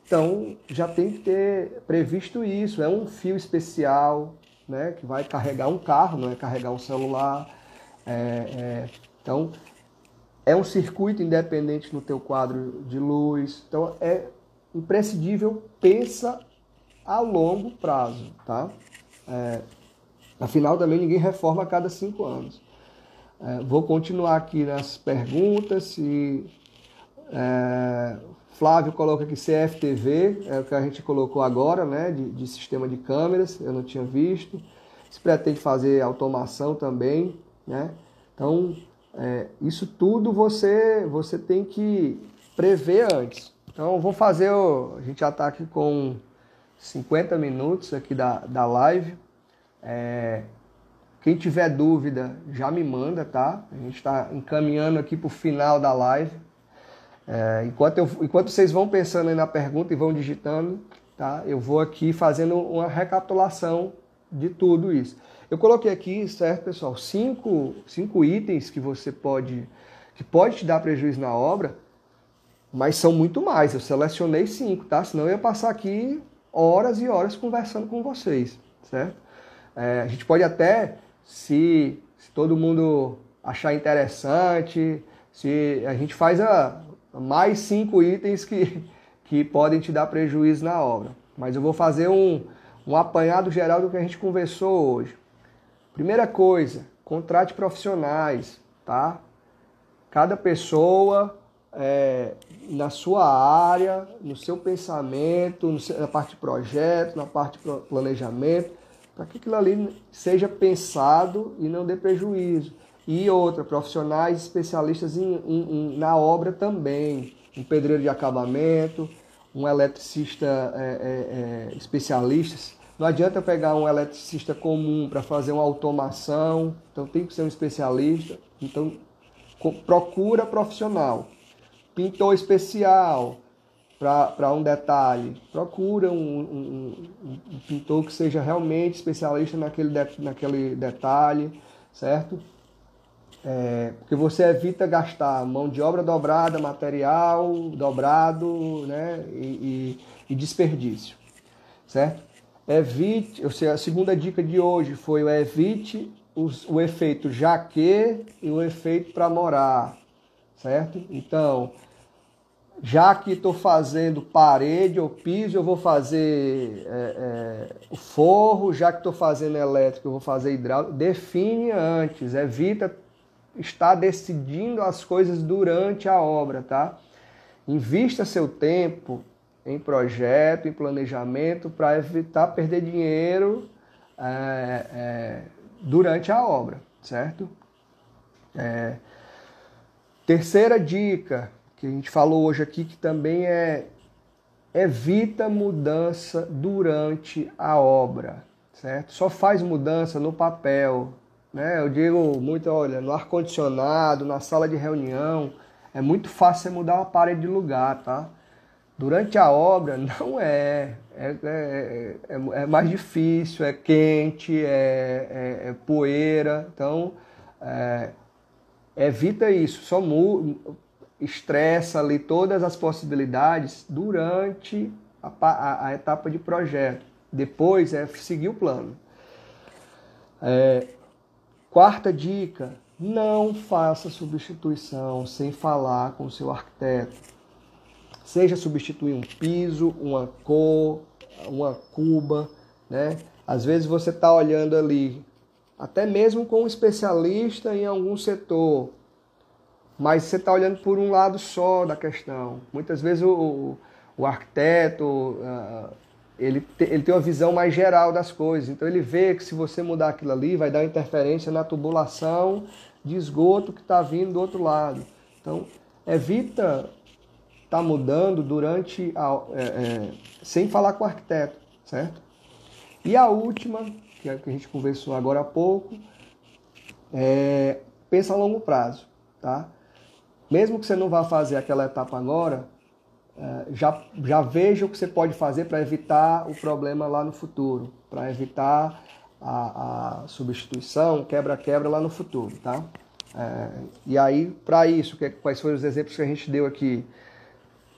Então, já tem que ter previsto isso. É um fio especial, né, que vai carregar um carro, não é carregar um celular. Então, é um circuito independente no teu quadro de luz. Então, é imprescindível, pensa a longo prazo, tá? Afinal, também ninguém reforma a cada 5 anos. Vou continuar aqui nas perguntas. Flávio coloca aqui CFTV, é o que a gente colocou agora, né, de sistema de câmeras, eu não tinha visto. Se pretende fazer automação também, né? Então, isso tudo você tem que prever antes. Então, vou fazer, a gente já está aqui com 50 minutos aqui da live. Quem tiver dúvida, já me manda, tá? A gente está encaminhando aqui para o final da live. Enquanto vocês vão pensando aí na pergunta e vão digitando, tá? Eu vou aqui fazendo uma recapitulação de tudo isso. Eu coloquei aqui, certo, pessoal, cinco itens que pode te dar prejuízo na obra, mas são muito mais. Eu selecionei 5, tá? Senão eu ia passar aqui horas e horas conversando com vocês, certo? A gente pode até, se todo mundo achar interessante, se a gente faz mais 5 itens que podem te dar prejuízo na obra. Mas eu vou fazer um apanhado geral do que a gente conversou hoje. Primeira coisa, contrate profissionais, tá? Cada pessoa, na sua área, no seu pensamento, na parte de projeto, na parte de planejamento, para que aquilo ali seja pensado e não dê prejuízo. E outra, profissionais especialistas na obra também. Um pedreiro de acabamento, um eletricista especialista. Não adianta pegar um eletricista comum para fazer uma automação, então tem que ser um especialista. Então procura profissional. Pintor especial para um detalhe. Procura um pintor que seja realmente especialista naquele detalhe, certo? Porque você evita gastar mão de obra dobrada, material dobrado, né, e desperdício, certo? Evite, a segunda dica de hoje foi evite o efeito jaquê e o efeito para morar, certo? Então, já que estou fazendo parede ou piso, eu vou fazer o forro, já que estou fazendo elétrico, eu vou fazer hidráulico. Define antes, evita estar decidindo as coisas durante a obra, tá? Invista seu tempo em projeto, em planejamento, para evitar perder dinheiro durante a obra, certo? Terceira dica que a gente falou hoje aqui, que também evita mudança durante a obra, certo? Só faz mudança no papel, né? Eu digo muito, olha, no ar-condicionado, na sala de reunião, é muito fácil você mudar uma parede de lugar, tá? Durante a obra, não é mais difícil, é quente, é poeira, então evita isso, só estressa ali todas as possibilidades durante a etapa de projeto. Depois seguir o plano. Quarta dica, não faça substituição sem falar com o seu arquiteto. Seja substituir um piso, uma cor, uma cuba, né? Às vezes você está olhando ali, até mesmo com um especialista em algum setor, mas você está olhando por um lado só da questão. Muitas vezes o arquiteto, ele tem uma visão mais geral das coisas. Então ele vê que se você mudar aquilo ali, vai dar interferência na tubulação de esgoto que está vindo do outro lado. Então evita estar mudando sem falar com o arquiteto, certo? E a última, que é a que a gente conversou agora há pouco, pensa a longo prazo, tá? Mesmo que você não vá fazer aquela etapa agora, já veja o que você pode fazer para evitar o problema lá no futuro, para evitar a substituição, quebra-quebra lá no futuro, tá? E aí, para isso, quais foram os exemplos que a gente deu aqui?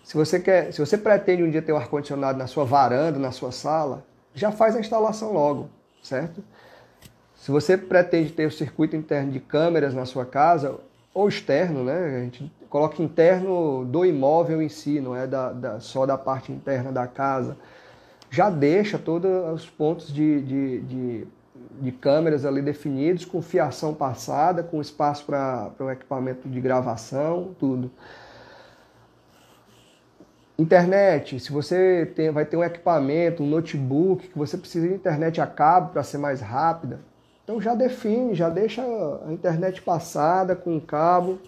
Se você pretende um dia ter um ar-condicionado na sua varanda, na sua sala, já faz a instalação logo, certo? Se você pretende ter o circuito interno de câmeras na sua casa, ou externo, né? A gente coloca interno do imóvel em si, não é só da parte interna da casa. Já deixa todos os pontos de câmeras ali definidos, com fiação passada, com espaço para o equipamento de gravação, tudo. Internet, se você vai ter um equipamento, um notebook, que você precisa de internet a cabo para ser mais rápida, então já define, já deixa a internet passada com o cabo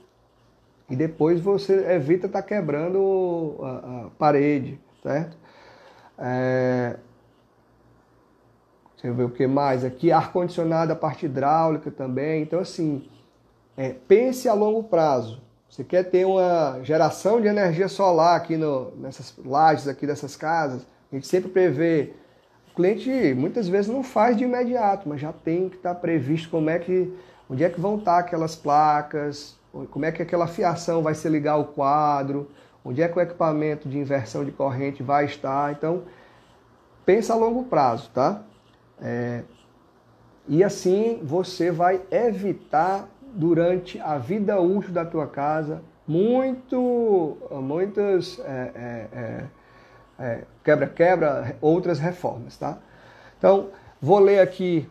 e depois você evita estar quebrando a parede, certo? Deixa eu ver o que mais aqui. Ar-condicionado, a parte hidráulica também. Então, assim, pense a longo prazo. Você quer ter uma geração de energia solar aqui nessas lajes aqui dessas casas, a gente sempre prevê. O cliente muitas vezes não faz de imediato, mas já tem que estar previsto onde é que vão estar aquelas placas, como é que aquela fiação vai se ligar ao quadro, onde é que o equipamento de inversão de corrente vai estar. Então, pensa a longo prazo, tá? E assim você vai evitar, durante a vida útil da tua casa, muitas quebra-quebra, outras reformas, tá? Então, vou ler aqui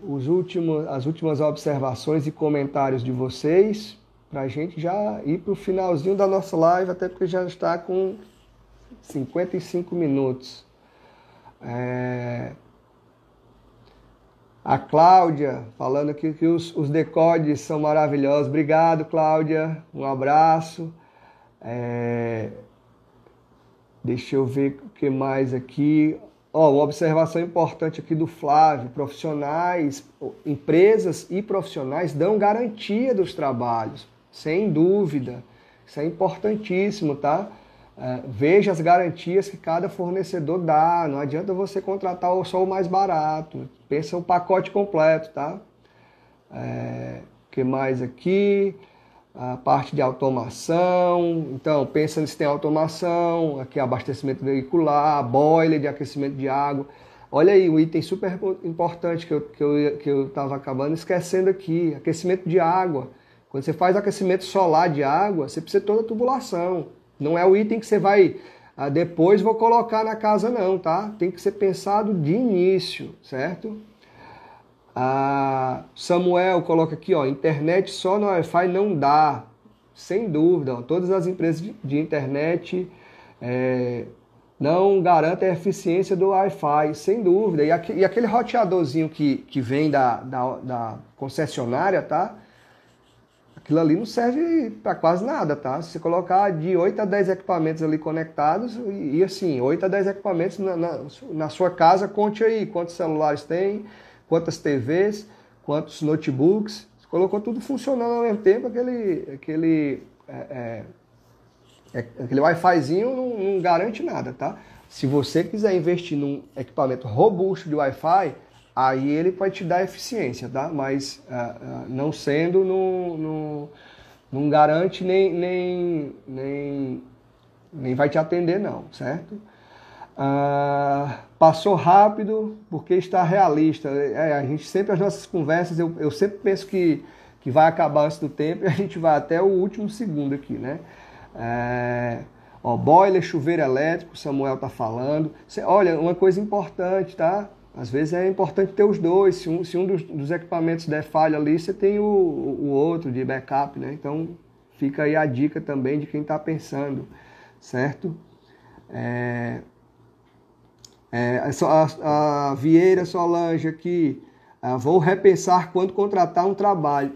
as últimas observações e comentários de vocês, para a gente já ir para o finalzinho da nossa live, até porque já está com 55 minutos. A Cláudia falando aqui que os decodes são maravilhosos. Obrigado, Cláudia. Um abraço. Deixa eu ver o que mais aqui. Uma observação importante aqui do Flávio. Empresas e profissionais dão garantia dos trabalhos, sem dúvida. Isso é importantíssimo, tá? Veja as garantias que cada fornecedor dá. Não adianta você contratar só o mais barato. Pensa o pacote completo, tá? O que mais aqui? A parte de automação. Então, pensa se tem automação. Aqui, abastecimento veicular, boiler de aquecimento de água. Olha aí, um item super importante que eu estava acabando esquecendo aqui. Aquecimento de água. Quando você faz aquecimento solar de água, você precisa de toda a tubulação. Não é o item que você vai, depois vou colocar na casa não, tá? Tem que ser pensado de início, certo? Samuel coloca aqui, internet só no Wi-Fi não dá. Sem dúvida, todas as empresas de internet não garantem a eficiência do Wi-Fi, sem dúvida. E aquele roteadorzinho que vem da concessionária, tá? Aquilo ali não serve para quase nada, tá? Se você colocar de 8 a 10 equipamentos ali conectados, e assim, 8 a 10 equipamentos na sua casa, conte aí quantos celulares tem, quantas TVs, quantos notebooks. Você colocou tudo funcionando ao mesmo tempo, aquele Wi-Fizinho não garante nada, tá? Se você quiser investir num equipamento robusto de Wi-Fi, aí ele pode te dar eficiência, tá? Mas não sendo, não garante nem vai te atender não, certo? Passou rápido porque está realista. A gente sempre, as nossas conversas, eu sempre penso que vai acabar antes do tempo e a gente vai até o último segundo aqui, né? Boiler, chuveiro elétrico, o Samuel está falando. Olha, uma coisa importante, tá? Às vezes é importante ter os dois. Se um dos equipamentos der falha ali, você tem o outro de backup, né? Então, fica aí a dica também de quem está pensando, certo? A Vieira Solange aqui, vou repensar quando contratar um trabalho.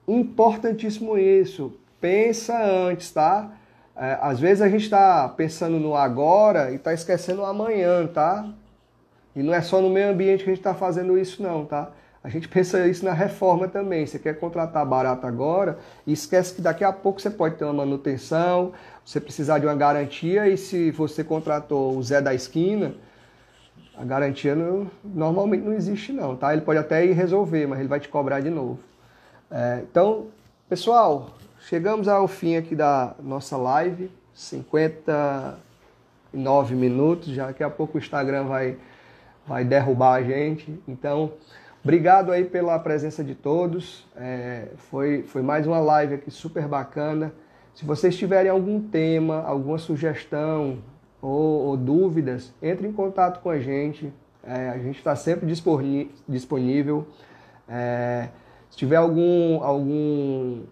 Importantíssimo isso. Pensa antes, tá? Às vezes a gente está pensando no agora e está esquecendo o amanhã, tá? E não é só no meio ambiente que a gente está fazendo isso não, tá? A gente pensa isso na reforma também. Você quer contratar barato agora e esquece que daqui a pouco você pode ter uma manutenção, você precisar de uma garantia e se você contratou o Zé da esquina, a garantia normalmente não existe não, tá? Ele pode até ir resolver, mas ele vai te cobrar de novo. Então, pessoal, chegamos ao fim aqui da nossa live, 59 minutos, já daqui a pouco o Instagram vai derrubar a gente. Então, obrigado aí pela presença de todos, foi mais uma live aqui super bacana. Se vocês tiverem algum tema, alguma sugestão ou dúvidas, entre em contato com a gente está sempre disponível. Se tiver algum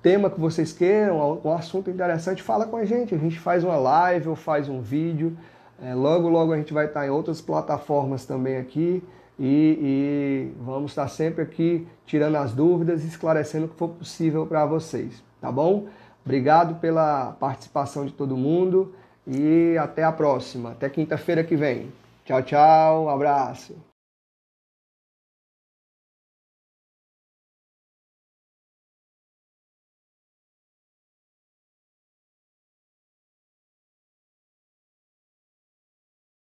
tema que vocês queiram, algum assunto interessante, fala com a gente faz uma live ou faz um vídeo. Logo a gente vai estar em outras plataformas também aqui e vamos estar sempre aqui tirando as dúvidas e esclarecendo o que for possível para vocês, tá bom? Obrigado pela participação de todo mundo e até a próxima, até quinta-feira que vem. Tchau, tchau, um abraço.